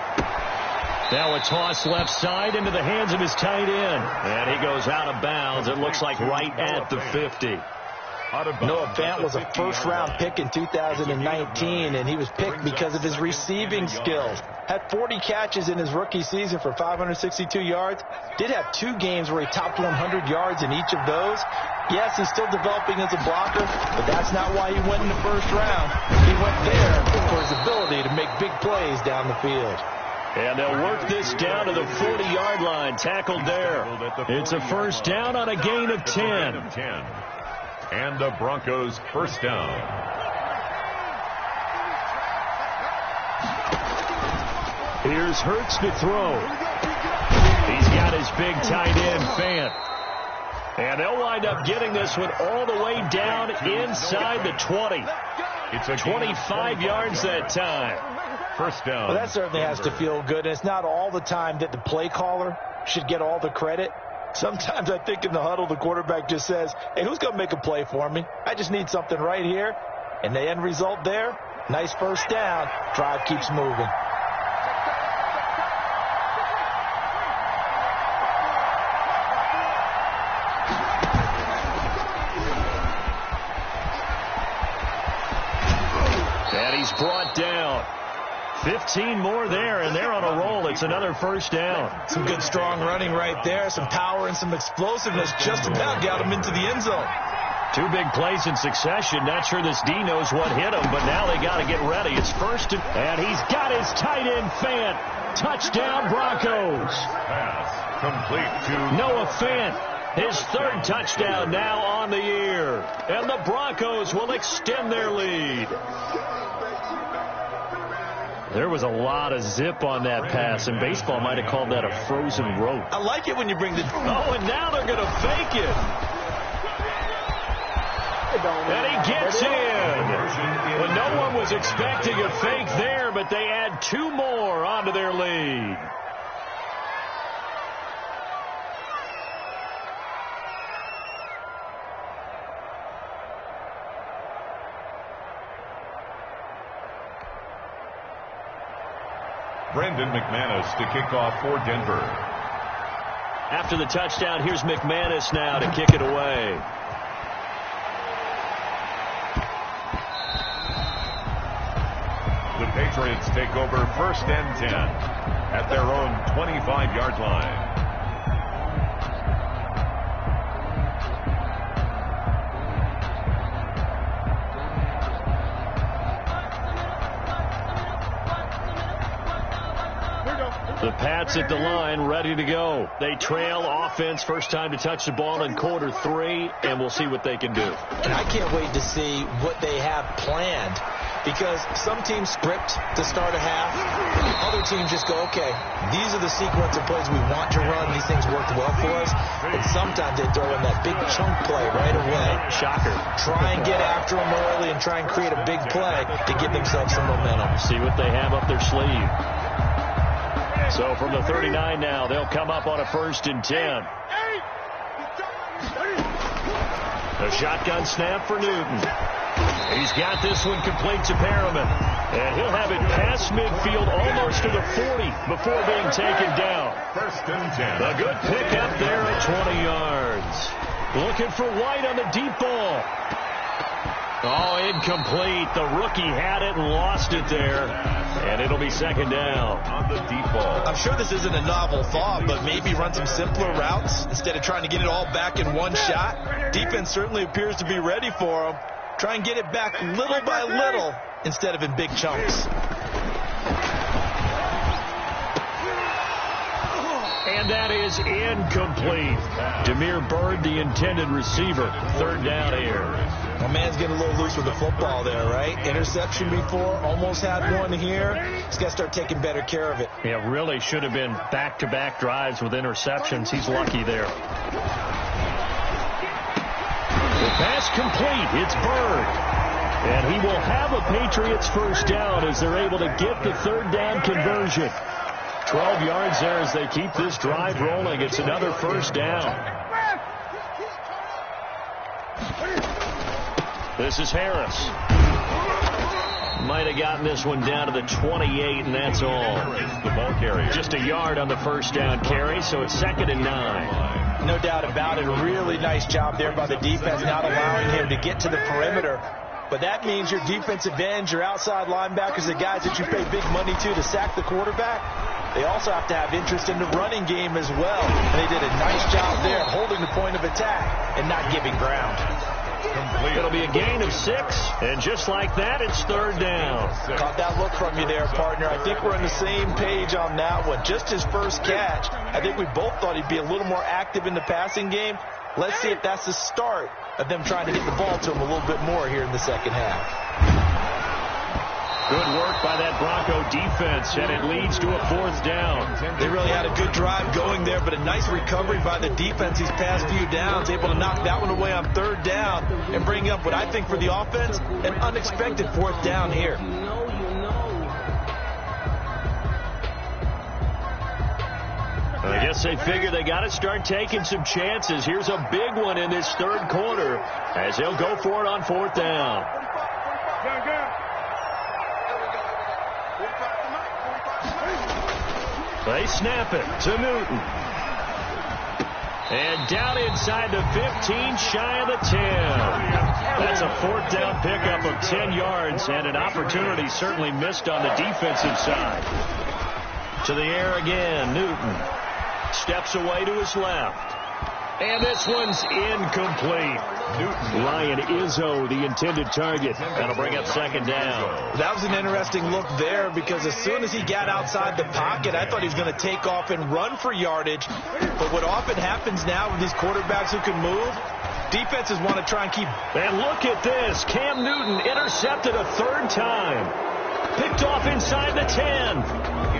Now a toss left side into the hands of his tight end. And he goes out of bounds. It looks like right at the 50. Noah Fant was a first-round pick in 2019, and he was picked because of his receiving skills. Had 40 catches in his rookie season for 562 yards. Did have 2 games where he topped 100 yards in each of those. Yes, he's still developing as a blocker, but that's not why he went in the first round. He went there for his ability to make big plays down the field. And they'll work this down to the 40-yard line. Tackled there. It's a first down on a gain of 10. And the Broncos first down. Here's Hurts to throw. He's got his big tight end, Fant. And they'll wind up getting this one all the way down inside the 20. It's 25 yards that time. First down. Well, that certainly has to feel good. And it's not all the time that the play caller should get all the credit. Sometimes I think in the huddle, the quarterback just says, hey, who's going to make a play for me? I just need something right here. And the end result there, nice first down. Drive keeps moving. And he's brought down. 15 more there, and they're on a roll. It's another first down. Some good, strong running right there. Some power and some explosiveness just about got him into the end zone. Two big plays in succession. Not sure this D knows what hit him, but now they got to get ready. It's first, and he's got his tight end, Fant. Touchdown, Broncos. Pass complete to Noah Fant. His third touchdown now on the year. And the Broncos will extend their lead. There was a lot of zip on that pass, and baseball might have called that a frozen rope. I like it when you bring the... Oh, and now they're going to fake it. And he gets in. Well, no one was expecting a fake there, but they add two more onto their lead. Brendan McManus to kick off for Denver. After the touchdown, here's McManus now to kick it away. The Patriots take over first and 10 at their own 25-yard line. The Pats at the line, ready to go. They trail offense, first time to touch the ball in quarter 3, and we'll see what they can do. And I can't wait to see what they have planned, because some teams script to start a half. Other teams just go, okay, these are the sequence of plays we want to run. These things worked well for us. And sometimes they throw in that big chunk play right away. Shocker. Try and get after them early and try and create a big play to give themselves some momentum. See what they have up their sleeve. So from the 39 now, they'll come up on a first and 10. A shotgun snap for Newton. He's got this one complete to Perriman. And he'll have it past midfield almost to the 40 before being taken down. First and 10. A good pick up there at 20 yards. Looking for White on the deep ball. Oh, incomplete. The rookie had it and lost it there. And it'll be second down. On the deep ball. I'm sure this isn't a novel thought, but maybe run some simpler routes instead of trying to get it all back in one shot. Defense certainly appears to be ready for them. Try and get it back little by little instead of in big chunks. And that is incomplete. Demir Bird, the intended receiver. Third down here. My man's getting a little loose with the football there, right? Interception before, almost had one here. He's got to start taking better care of it. Yeah, really should have been back-to-back drives with interceptions. He's lucky there. The pass complete. It's Bird. And he will have a Patriots first down as they're able to get the third down conversion. 12 yards there as they keep this drive rolling. It's another first down. This is Harris. Might have gotten this one down to the 28, and that's all. The ball carrier. Just a yard on the first down carry, so it's second and 9. No doubt about it. Really nice job there by the defense, not allowing him to get to the perimeter. But that means your defensive ends, your outside linebackers, the guys that you pay big money to sack the quarterback, they also have to have interest in the running game as well. And they did a nice job there holding the point of attack and not giving ground. Complete. It'll be a gain of 6, and just like that, it's third down. Caught that look from you there, partner. I think we're on the same page on that one. Just his first catch, I think we both thought he'd be a little more active in the passing game. Let's see if that's the start of them trying to get the ball to him a little bit more here in the second half. Good work by that Bronco defense, and it leads to a 4th down. They really had a good drive going there, but a nice recovery by the defense these past few downs, able to knock that one away on 3rd down and bring up what I think for the offense, an unexpected 4th down here. I guess they figure they got to start taking some chances. Here's a big one in this 3rd quarter as they'll go for it on 4th down. They snap it to Newton. And down inside the 15, shy of the 10. That's a 4th down pickup of 10 yards and an opportunity certainly missed on the defensive side. To the air again, Newton steps away to his left. And this one's incomplete. Ryan Izzo, the intended target. That'll bring up 2nd down. That was an interesting look there because as soon as he got outside the pocket, I thought he was going to take off and run for yardage. But what often happens now with these quarterbacks who can move, defenses want to try and keep. And look at this. Cam Newton intercepted a 3rd time. Picked off inside the 10.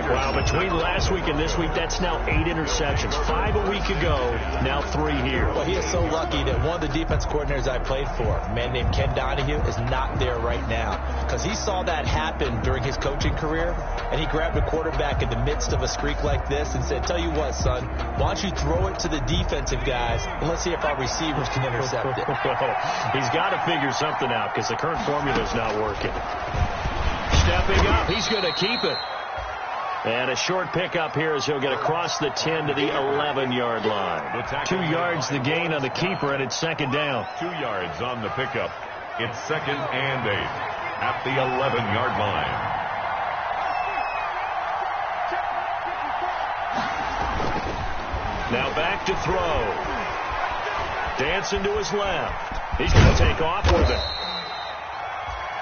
Wow, between last week and this week, that's now 8 interceptions. 5 a week ago, now 3 here. Well, he is so lucky that one of the defense coordinators I played for, a man named Ken Donahue, is not there right now. Because he saw that happen during his coaching career, and he grabbed a quarterback in the midst of a streak like this and said, tell you what, son, why don't you throw it to the defensive guys, and let's see if our receivers can intercept it. He's got to figure something out because the current formula is not working. Stepping up, he's going to keep it. And a short pickup here as he'll get across the 10 to the 11-yard line. 2 yards the gain on the keeper, and it's 2nd down. 2 yards on the pickup. It's 2nd and 8 at the 11-yard line. Now back to throw. Dancing to his left. He's going to take off with it.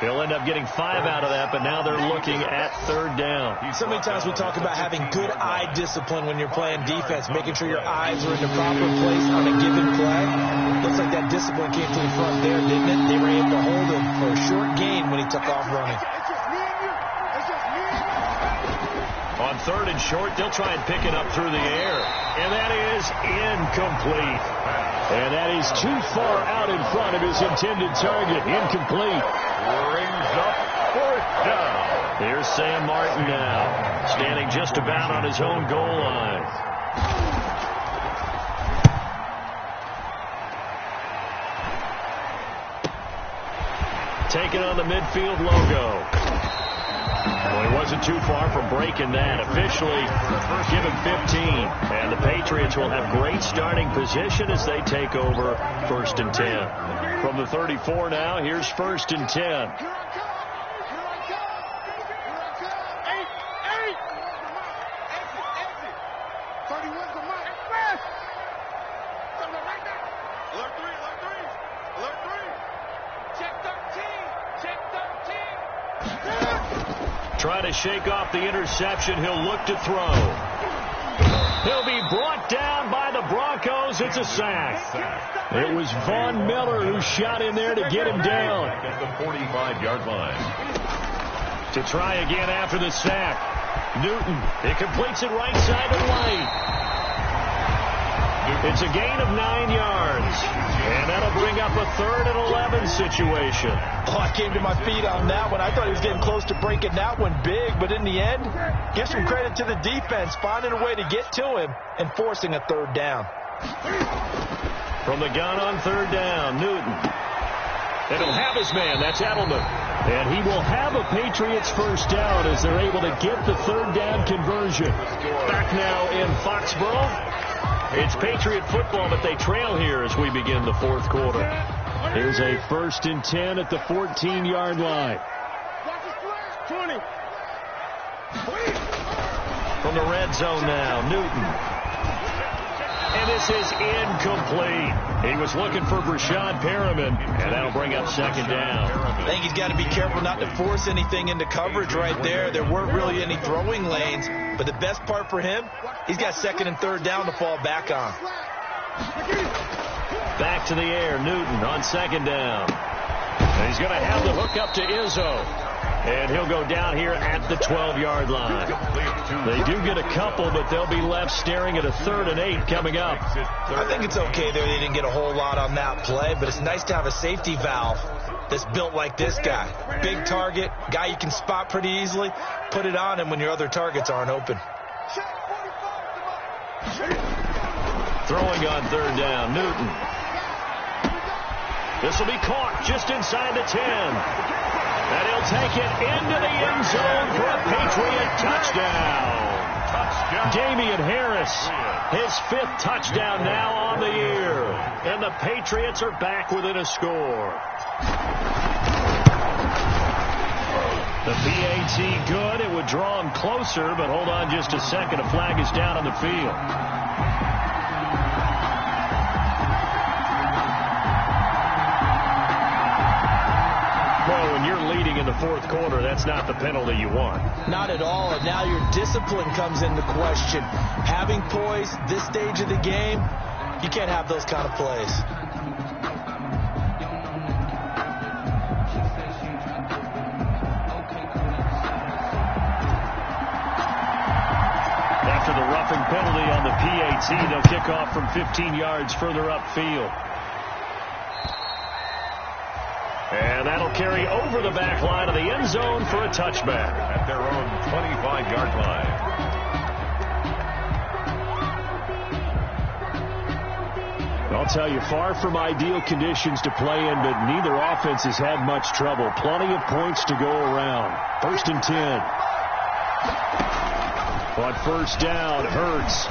He'll end up getting 5 out of that, but now they're looking at 3rd down. So many times we talk about having good eye discipline when you're playing defense, making sure your eyes are in the proper place on a given play. Looks like that discipline came to the front there, didn't it? They were able to hold him for a short gain when he took off running. On 3rd and short, they'll try and pick it up through the air. And that is incomplete. And that is too far out in front of his intended target. Incomplete. Brings up 4th down. Here's Sam Martin now, standing just about on his own goal line. Taking on the midfield logo. Well, he wasn't too far from breaking that. Officially, give him 15. And the Patriots will have great starting position as they take over 1st and 10. From the 34 now, here's 1st and 10. Trying to shake off the interception. He'll look to throw. He'll be brought down by the Broncos. It's a sack. It was Von Miller who shot in there to get him down. At the 45-yard line. To try again after the sack. Newton. It completes it right side to White. It's a gain of 9 yards. And that'll bring up a 3rd and 11 situation. Oh, I came to my feet on that one. I thought he was getting close to breaking that one big, but in the end, give some credit to the defense, finding a way to get to him and forcing a 3rd down. From the gun on 3rd down, Newton. And he'll have his man. That's Edelman. And he will have a Patriots 1st down as they're able to get the 3rd down conversion. Back now in Foxborough. It's Patriot football, but they trail here as we begin the 4th quarter. Here's a 1st and 10 at the 14-yard line. From the red zone now, Newton. And this is incomplete. He was looking for Brashad Perriman, and that'll bring up second down. I think he's got to be careful not to force anything into coverage right there. There weren't really any throwing lanes, but the best part for him, he's got second and third down to fall back on. Back to the air, Newton on second down. And he's going to have the hook up to Izzo. And he'll go down here at the 12-yard line. They do get a couple, but they'll be left staring at a 3rd and 8 coming up. I think it's okay there. They didn't get a whole lot on that play, but it's nice to have a safety valve that's built like this guy. Big target, guy you can spot pretty easily. Put it on him when your other targets aren't open. Throwing on 3rd down, Newton. This will be caught just inside the 10. And he'll take it into the end zone for a Patriot touchdown. Damian Harris, his 5th touchdown now on the year. And the Patriots are back within a score. The PAT good. It would draw him closer, but hold on just a second. A flag is down on the field. When you're leading in the 4th quarter, that's not the penalty you want. Not at all, and now your discipline comes into question. Having poise this stage of the game, you can't have those kind of plays. After the roughing penalty on the PAT, they'll kick off from 15 yards further upfield. And that'll carry over the back line of the end zone for a touchback. At their own 25-yard line. I'll tell you, far from ideal conditions to play in, but neither offense has had much trouble. Plenty of points to go around. 1st and 10. On 1st down, Hurts.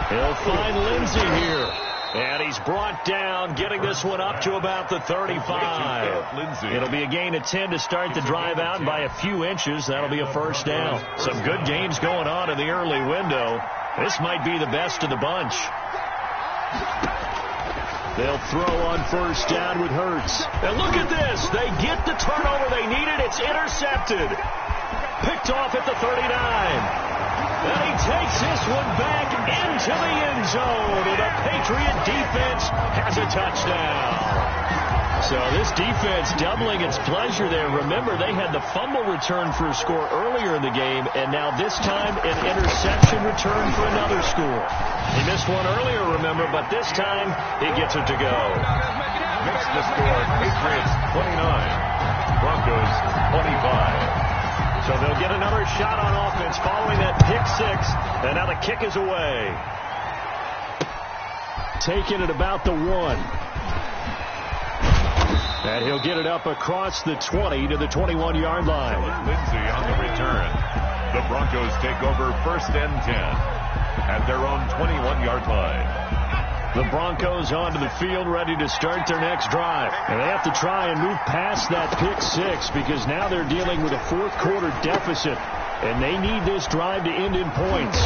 He'll find Lindsey here. And he's brought down, getting this one up to about the 35. It'll be a gain of 10 to start the drive out, and by a few inches, that'll be a 1st down. Some good games going on in the early window. This might be the best of the bunch. They'll throw on 1st down with Hurts. And look at this. They get the turnover they needed. It's intercepted. Picked off at the 39. And he takes this one back into the end zone. And the Patriot defense has a touchdown. So this defense doubling its pleasure there. Remember, they had the fumble return for a score earlier in the game, and now this time an interception return for another score. He missed one earlier, remember, but this time he gets it to go. Makes the score Patriots 29, Broncos 25. So they'll get another shot on offense following that pick 6, and now the kick is away. Taken at about the 1. And he'll get it up across the 20 to the 21-yard line. Lindsey on the return. The Broncos take over 1st and 10 at their own 21-yard line. The Broncos onto the field, ready to start their next drive. And they have to try and move past that pick 6 because now they're dealing with a 4th quarter deficit. And they need this drive to end in points.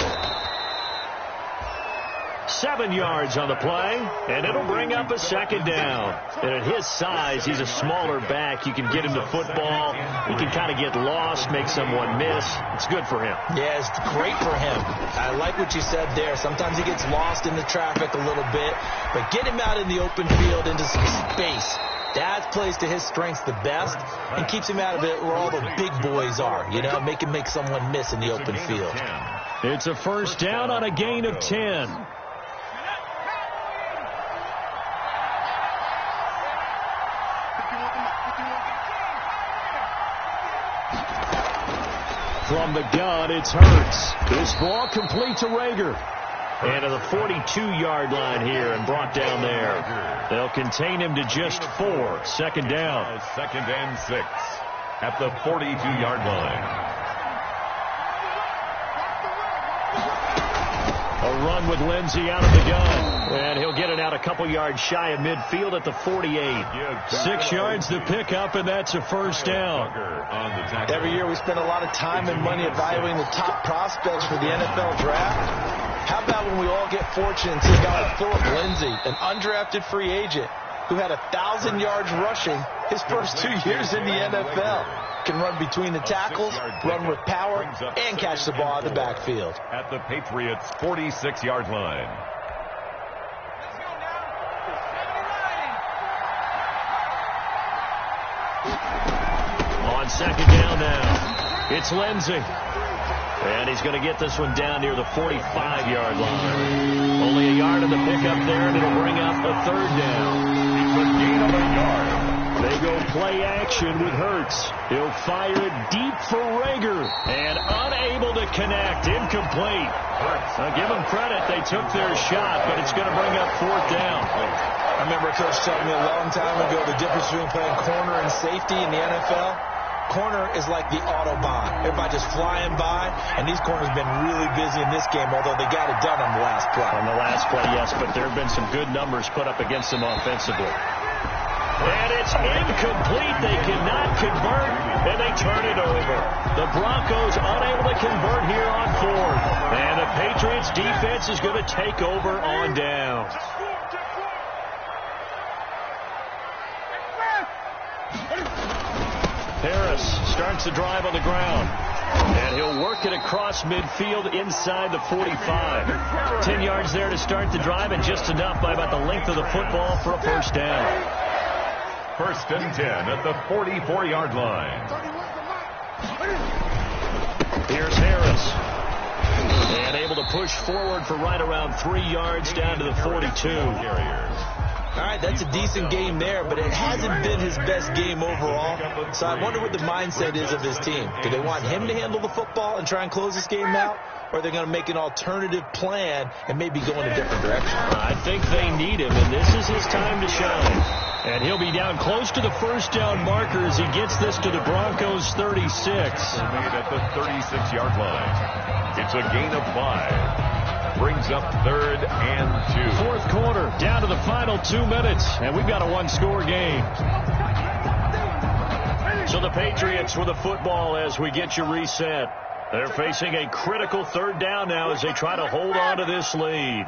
7 yards on the play, and it'll bring up a 2nd down. And at his size, he's a smaller back. You can get him to football. He can kind of get lost, make someone miss. It's good for him. Yeah, it's great for him. I like what you said there. Sometimes he gets lost in the traffic a little bit, but get him out in the open field into some space. That plays to his strengths the best and keeps him out of it where all the big boys are. You know, make him make someone miss in the open field. It's a 1st down on a gain of 10. From the gun, it's Hurts. This ball complete to Rager. And to the 42-yard line here and brought down there. They'll contain him to just 4. 2nd down. 2nd and 6 at the 42-yard line. A run with Lindsey out of the gun. And he'll get it out a couple yards shy of midfield at the 48. 6 yards to pick up, and that's a 1st down. Every year we spend a lot of time and money evaluating the top prospects for the NFL draft. How about when we all get fortunate and see a guy like Philip Lindsay, an undrafted free agent who had 1,000 yards rushing his first 2 years in the NFL. Can run between the tackles, run with power, and catch the ball out of the backfield. At the Patriots' 46-yard line. On second down now, it's Lindsay. And he's going to get this one down near the 45-yard line. Only a yard in the pickup there, and it'll bring up a third down. It's a gain of a yard. They go play action with Hurts. He'll fire it deep for Rager. And unable to connect. Incomplete. Now give them credit. They took their shot, but it's going to bring up fourth down. I remember a coach telling me a long time ago the difference between playing corner and safety in the NFL. Corner is like the Autobahn. Everybody just flying by, and these corners have been really busy in this game, although they got it done on the last play. On the last play, yes, but there have been some good numbers put up against them offensively. And it's incomplete. They cannot convert, and they turn it over. The Broncos unable to convert here on fourth. And the Patriots defense is going to take over on downs. Harris starts the drive on the ground. And he'll work it across midfield inside the 45. 10 yards there to start the drive, and just enough by about the length of the football for a first down. First and 10 at the 44-yard line. Here's Harris. And able to push forward for right around 3 yards down to the 42. All right, that's a decent game there, but it hasn't been his best game overall. So I wonder what the mindset is of his team. Do they want him to handle the football and try and close this game out? Or are they going to make an alternative plan and maybe go in a different direction? I think they need him, and this is his time to shine. And he'll be down close to the first down marker as he gets this to the Broncos' 36. Made at the 36-yard line. It's a gain of 5. Brings up third and 2. Fourth quarter, down to the final 2 minutes, and we've got a one-score game. So the Patriots with the football as we get you reset. They're facing a critical third down now as they try to hold on to this lead.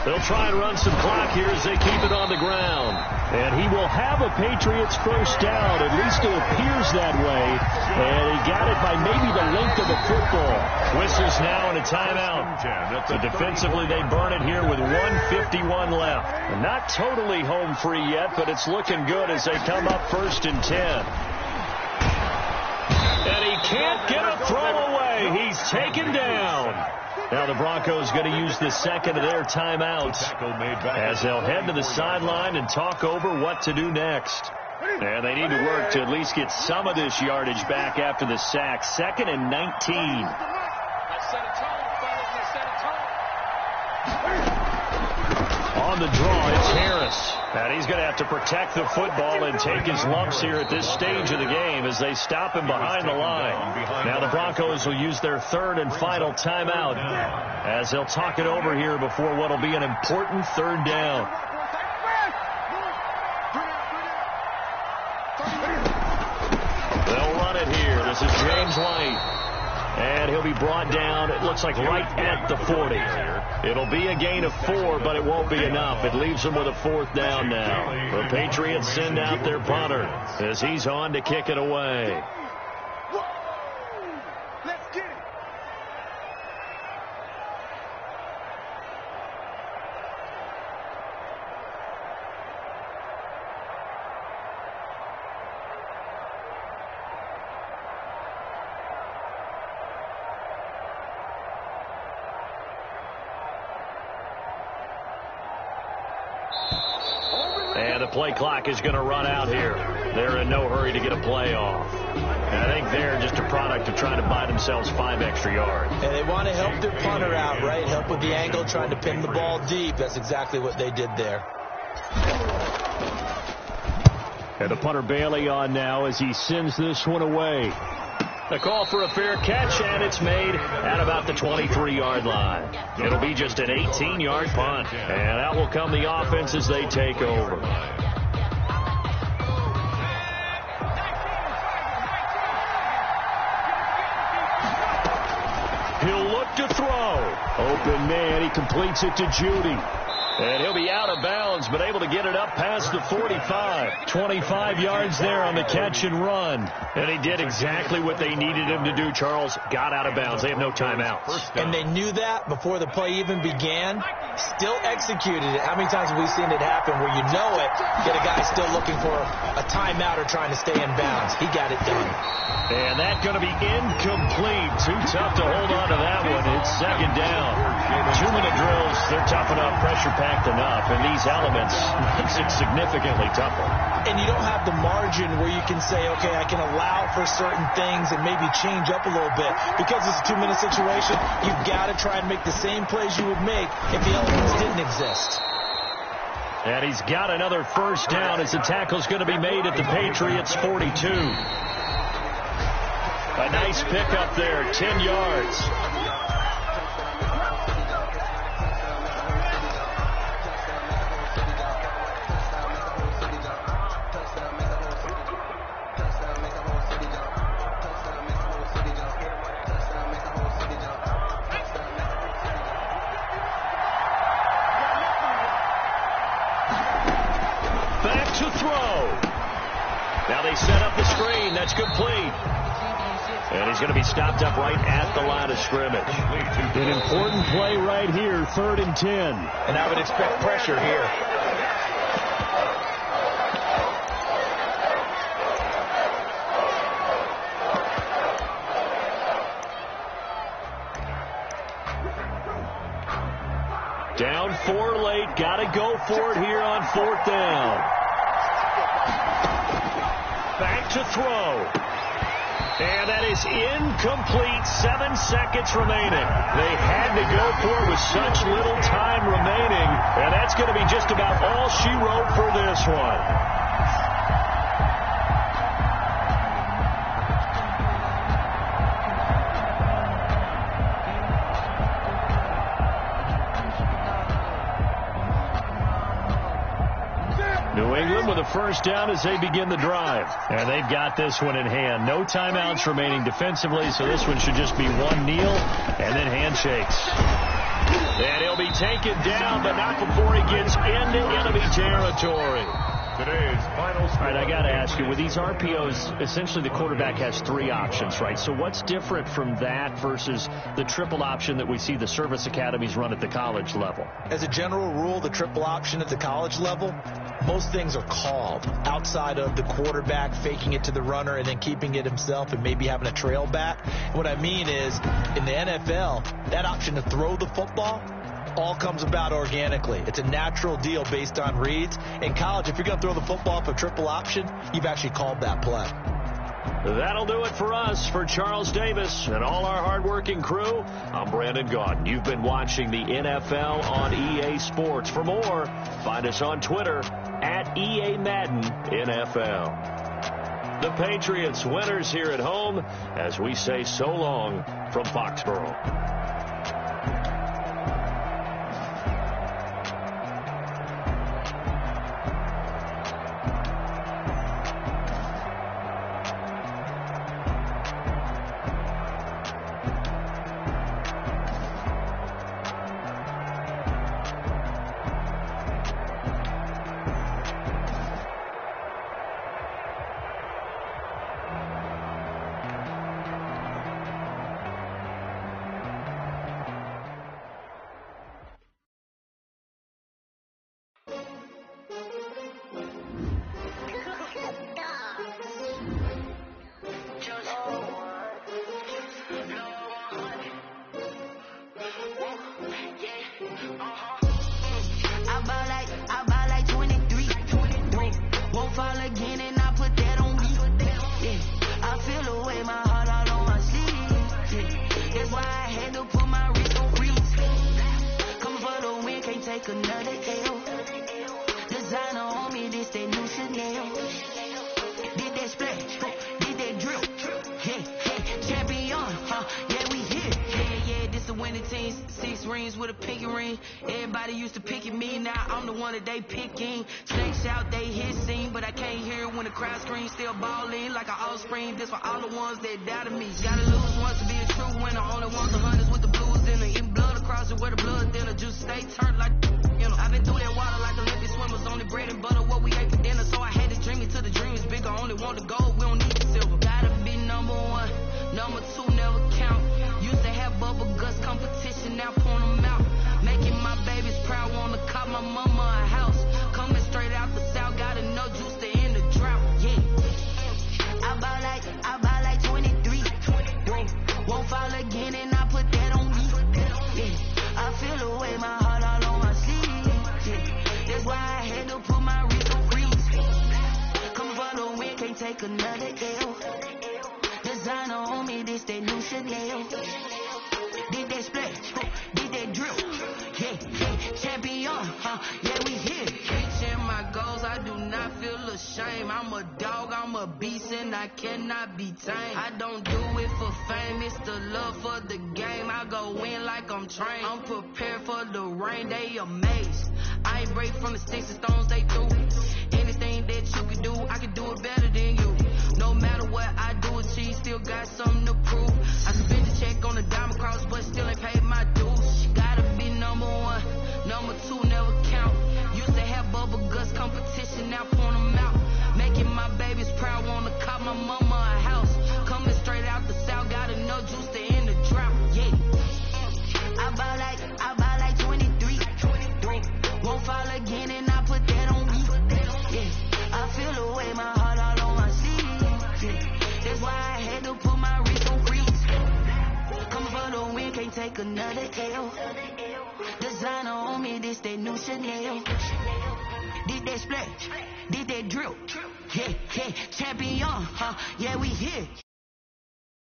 They'll try and run some clock here as they keep it on the ground. And he will have a Patriots first down. At least it appears that way. And he got it by maybe the length of the football. Whistles now and a timeout. So defensively they burn it here with 1:51 left. And not totally home free yet, but it's looking good as they come up first and 10. And he can't get a throw away. He's taken down. Now the Broncos going to use the second of their timeouts as they'll head to the sideline and talk over what to do next. And they need to work to at least get some of this yardage back after the sack. 2nd and 19. On the draw, it's Harris. And he's going to have to protect the football and take his lumps here at this stage of the game as they stop him behind the line. Now the Broncos will use their third and final timeout as they'll talk it over here before what will be an important third down. They'll run it here. This is James White. And he'll be brought down, it looks like right at the 40. It'll be a gain of 4, but it won't be enough. It leaves them with a fourth down now. The Patriots send out their punter as he's on to kick it away. Let's get it. And the play clock is going to run out here. They're in no hurry to get a play off. And I think they're just a product of trying to buy themselves 5 extra yards. And they want to help their punter out, right? Help with the angle, trying to pin the ball deep. That's exactly what they did there. And the punter Bailey on now as he sends this one away. The call for a fair catch, and it's made at about the 23-yard line. It'll be just an 18-yard punt, and out will come the offense as they take over. He'll Back to throw. Open man. He completes it to Judy. And he'll be out of bounds, but able to get it up past the 45. 25 yards there on the catch and run. And he did exactly what they needed him to do, Charles. Got out of bounds. They have no timeouts. And they knew that before the play even began. Still executed it. How many times have we seen it happen where you know it, yet a guy still looking for a timeout or trying to stay in bounds? He got it done. And that's going to be incomplete. Too tough to hold on to that one. It's second down. 2-minute drills, they're tough enough, pressure-packed enough. And these elements makes it significantly tougher. And you don't have the margin where you can say, okay, I can allow for certain things and maybe change up a little bit. Because it's a 2-minute situation, you've got to try and make the same plays you would make if the elements didn't exist. And he's got another first down as the tackle's going to be made at the Patriots' 42. A nice pickup there, 10 yards. Back to throw. Now they set up the screen. That's complete. And he's going to be stopped up right at the line of scrimmage. An important play right here, 3rd and 10. And I would expect pressure here. Down 4 late. Got to go for it here on 4th down. Back to throw. And that is incomplete. 7 seconds remaining. They had to go for it with such little time remaining. And that's going to be just about all she wrote for this one. With a first down as they begin the drive. And they've got this one in hand. No timeouts remaining defensively, so this one should just be one kneel and then handshakes. And he'll be taken down, but not before he gets into enemy territory. Today's final score. All right, I got to ask you, with these RPOs, essentially the quarterback has 3 options, right? So what's different from that versus the triple option that we see the service academies run at the college level? As a general rule, the triple option at the college level, most things are called outside of the quarterback faking it to the runner and then keeping it himself and maybe having a trail back. What I mean is, in the NFL, that option to throw the football all comes about organically. It's a natural deal based on reads. In college, if you're going to throw the football for triple option, you've actually called that play. That'll do it for us. For Charles Davis and all our hardworking crew, I'm Brandon Gaudin. You've been watching the NFL on EA Sports. For more, find us on Twitter at EA Madden NFL. The Patriots winners here at home as we say so long from Foxborough. This for all the ones that doubted me. Gotta lose once to be a true winner. Only want the hunters with the blues. dinner. Eating blood across it where the blood thinner. Juice stay turned like, you know. I've been through that water like Olympic swimmers. Only bread and butter, what we ate for dinner. So I had to dream it till the dream is bigger. Only want the gold, we don't need the silver. Gotta be number one, number two never count. Used to have bubble guts competition, now point them out. Making my babies proud, wanna cop my mama a house. Coming straight out the south, gotta know juice to end the drought. Yeah. I buy like 23. Won't fall again and I put that on me. Yeah. I feel the way, my heart all on my sleeve. Yeah. That's why I had to put my wrist on freeze. Come for the win, can't take another L. Designer on me, this that new Chanel. Did that splash, did that drill. Yeah, champion, yeah, we here. Reaching my goals, I do not feel ashamed. I'm a dog, I'm a beast, and I cannot be tamed. I don't do it for fame, it's the love for the game. I go in like I'm trained. I'm prepared for the rain, they amazed. I ain't break from the sticks and stones they threw. Anything that you can do, I can do it better than you. No matter what I do, achieve, still got something to prove. I spent the check on the diamond cross, but still ain't paid my dues. Gotta be number one, number two never count. Used to have bubble guts competition, now point them out. Making my babies proud, wanna cop my mama a house. Coming straight out the south, gotta know juice to end the drought. Yeah. I buy like 23. Won't fall again and I put that on me. Yeah. I feel the way, my heart all on my sleeve. Yeah. That's why I had to put my wrist on freeze. Come for the win, can't take another L. Designer on me, this that new Chanel. Did that splash, did that drill. Yeah, champion, yeah, we here.